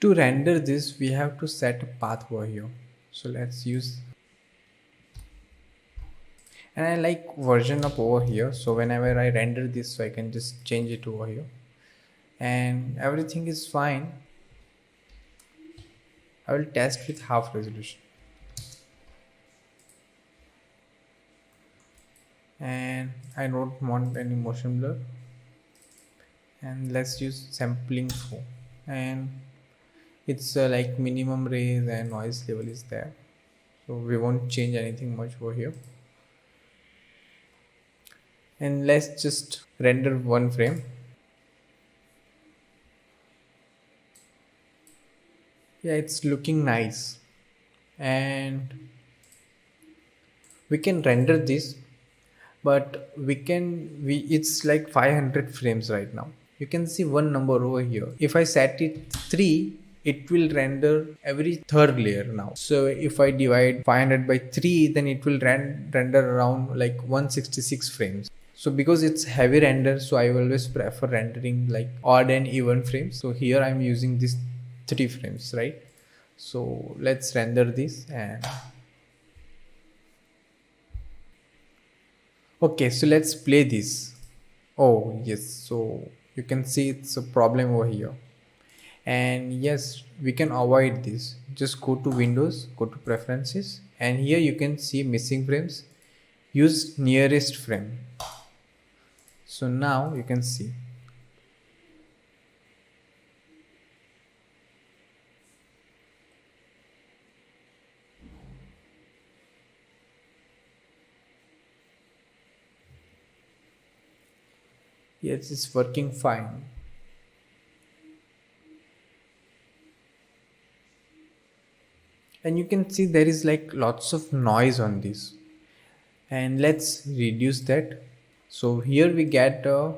To render this, we have to set a path over here. So let's use, and I like version up over here. So whenever I render this, so I can just change it over here, and everything is fine. I will test with half resolution, and I don't want any motion blur. And let's use sampling 4, and it's like minimum raise and noise level is there, so we won't change anything much over here. And let's just render one frame. Yeah, it's looking nice, and we can render this, but we it's like 500 frames right now. You can see one number over here. If I set it 3, it will render every third layer now. So if I divide 500 by 3, then it will render around like 166 frames. So because it's heavy render, so I always prefer rendering like odd and even frames. So here I'm using this 3 frames, right? So let's render this. And okay, so let's play this. Oh yes, so you can see it's a problem over here. And yes, we can avoid this. Just go to Windows, go to Preferences, and here you can see missing frames. Use nearest frame. So now you can see. Yes, it's working fine. And you can see there is like lots of noise on this. And let's reduce that. So here we get a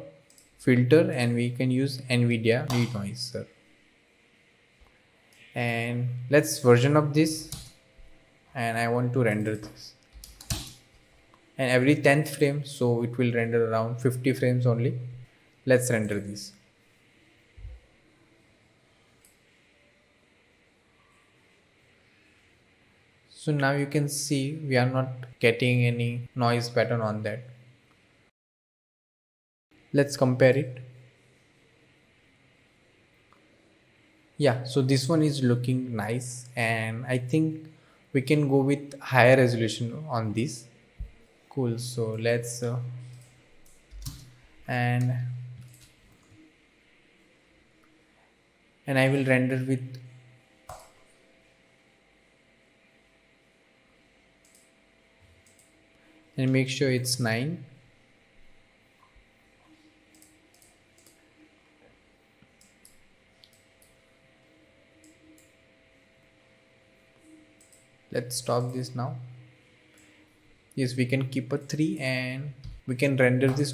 filter and we can use NVIDIA denoiser. And let's version of this, and I want to render this. And every 10th frame, so it will render around 50 frames only. Let's render this. So now you can see we are not getting any noise pattern on that. Let's compare it. Yeah, so this one is looking nice, and I think we can go with higher resolution on this. Cool, so let's and I will render with, and make sure it's 9. Let's stop this now. Yes, we can keep a 3, and we can render this